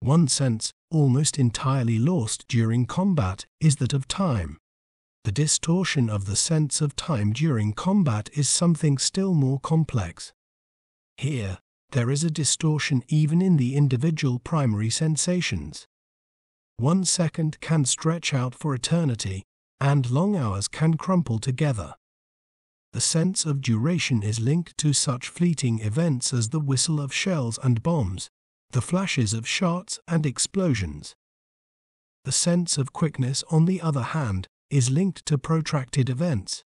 One sense, almost entirely lost during combat, is that of time. The distortion of the sense of time during combat is something still more complex. Here, there is a distortion even in the individual primary sensations. 1 second can stretch out for eternity, and long hours can crumple together. The sense of duration is linked to such fleeting events as the whistle of shells and bombs, the flashes of shots and explosions. The sense of quickness, on the other hand, is linked to protracted events.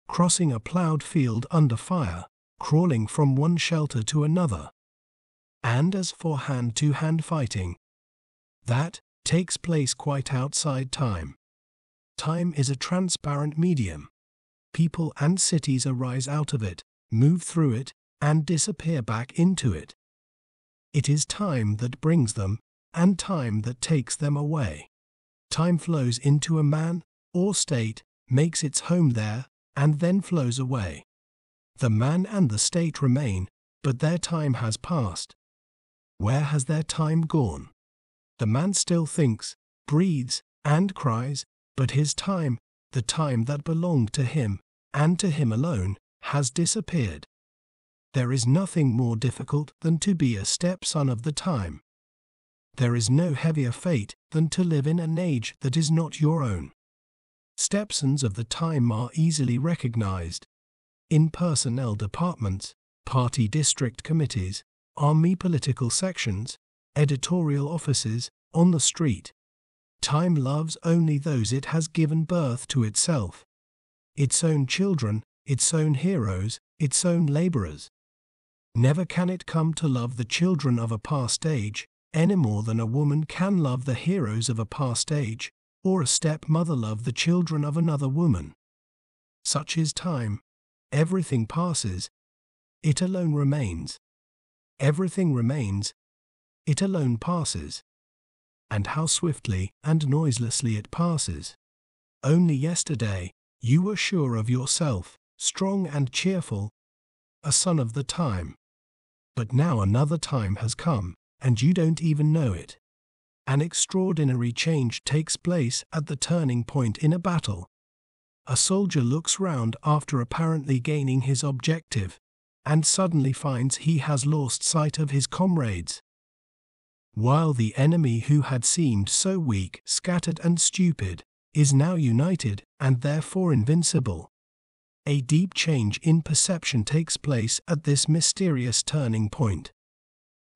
Crossing a plowed field under fire, crawling from one shelter to another. And as for hand-to-hand fighting, that takes place quite outside time. Time is a transparent medium. People and cities arise out of it, move through it, and disappear back into it. It is time that brings them, and time that takes them away. Time flows into a man or state, makes its home there, and then flows away. The man and the state remain, but their time has passed. Where has their time gone? The man still thinks, breathes, and cries, but his time, the time that belonged to him, and to him alone, has disappeared. There is nothing more difficult than to be a stepson of the time. There is no heavier fate than to live in an age that is not your own. Stepsons of the time are easily recognized. In personnel departments, party district committees, army political sections, editorial offices, on the street. Time loves only those it has given birth to itself. Its own children, its own heroes, its own laborers. Never can it come to love the children of a past age, any more than a woman can love the heroes of a past age, or a stepmother love the children of another woman. Such is time. Everything passes. It alone remains. Everything remains. It alone passes. And how swiftly and noiselessly it passes. Only yesterday, you were sure of yourself, strong and cheerful, a son of the time. But now another time has come, and you don't even know it. An extraordinary change takes place at the turning point in a battle. A soldier looks round after apparently gaining his objective, and suddenly finds he has lost sight of his comrades. While the enemy who had seemed so weak, scattered and stupid, is now united and therefore invincible. A deep change in perception takes place at this mysterious turning point.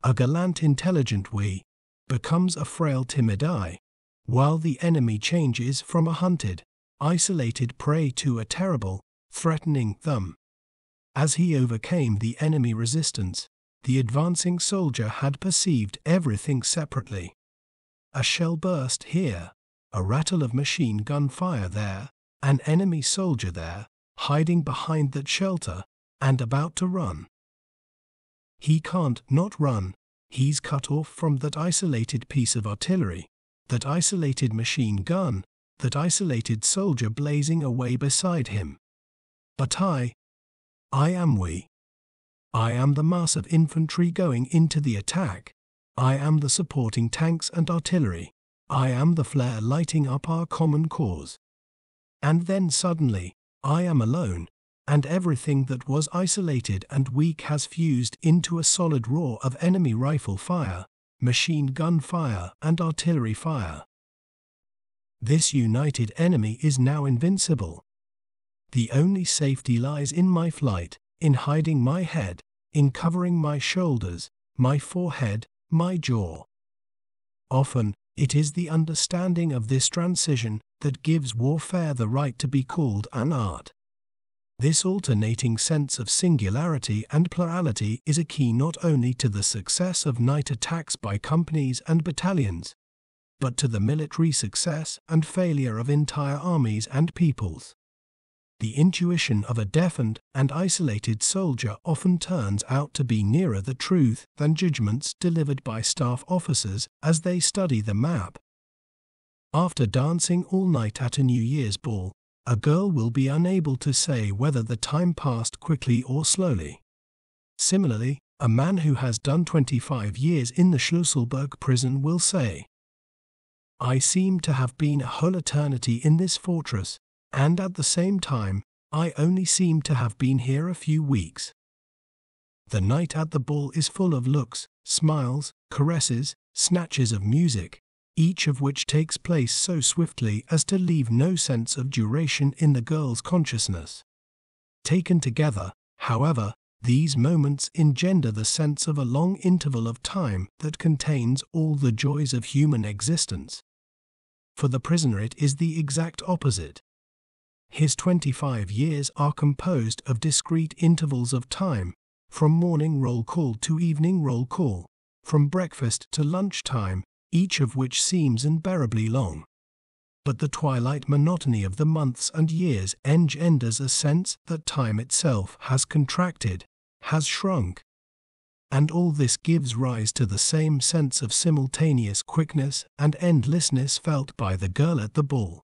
A gallant intelligent we becomes a frail timid I, while the enemy changes from a hunted, isolated prey to a terrible, threatening them. As he overcame the enemy resistance, the advancing soldier had perceived everything separately. A shell burst here, a rattle of machine gun fire there, an enemy soldier there, hiding behind that shelter, and about to run. He can't not run, he's cut off from that isolated piece of artillery, that isolated machine gun, that isolated soldier blazing away beside him. But I am we. I am the mass of infantry going into the attack. I am the supporting tanks and artillery. I am the flare lighting up our common cause. And then suddenly, I am alone, and everything that was isolated and weak has fused into a solid roar of enemy rifle fire, machine gun fire, and artillery fire. This united enemy is now invincible. The only safety lies in my flight, in hiding my head, in covering my shoulders, my forehead, my jaw. Often, it is the understanding of this transition that gives warfare the right to be called an art. This alternating sense of singularity and plurality is a key not only to the success of night attacks by companies and battalions, but to the military success and failure of entire armies and peoples. The intuition of a deafened and isolated soldier often turns out to be nearer the truth than judgments delivered by staff officers as they study the map. After dancing all night at a New Year's ball, a girl will be unable to say whether the time passed quickly or slowly. Similarly, A man who has done 25 years in the Schlüsselburg prison will say, "I seem to have been a whole eternity in this fortress, and at the same time, I only seem to have been here a few weeks." The night at the ball is full of looks, smiles, caresses, snatches of music, each of which takes place so swiftly as to leave no sense of duration in the girl's consciousness. Taken together, however, these moments engender the sense of a long interval of time that contains all the joys of human existence. For the prisoner it is the exact opposite. His 25 years are composed of discrete intervals of time, from morning roll call to evening roll call, from breakfast to lunch time, each of which seems unbearably long. But the twilight monotony of the months and years engenders a sense that time itself has contracted, has shrunk. And all this gives rise to the same sense of simultaneous quickness and endlessness felt by the girl at the ball.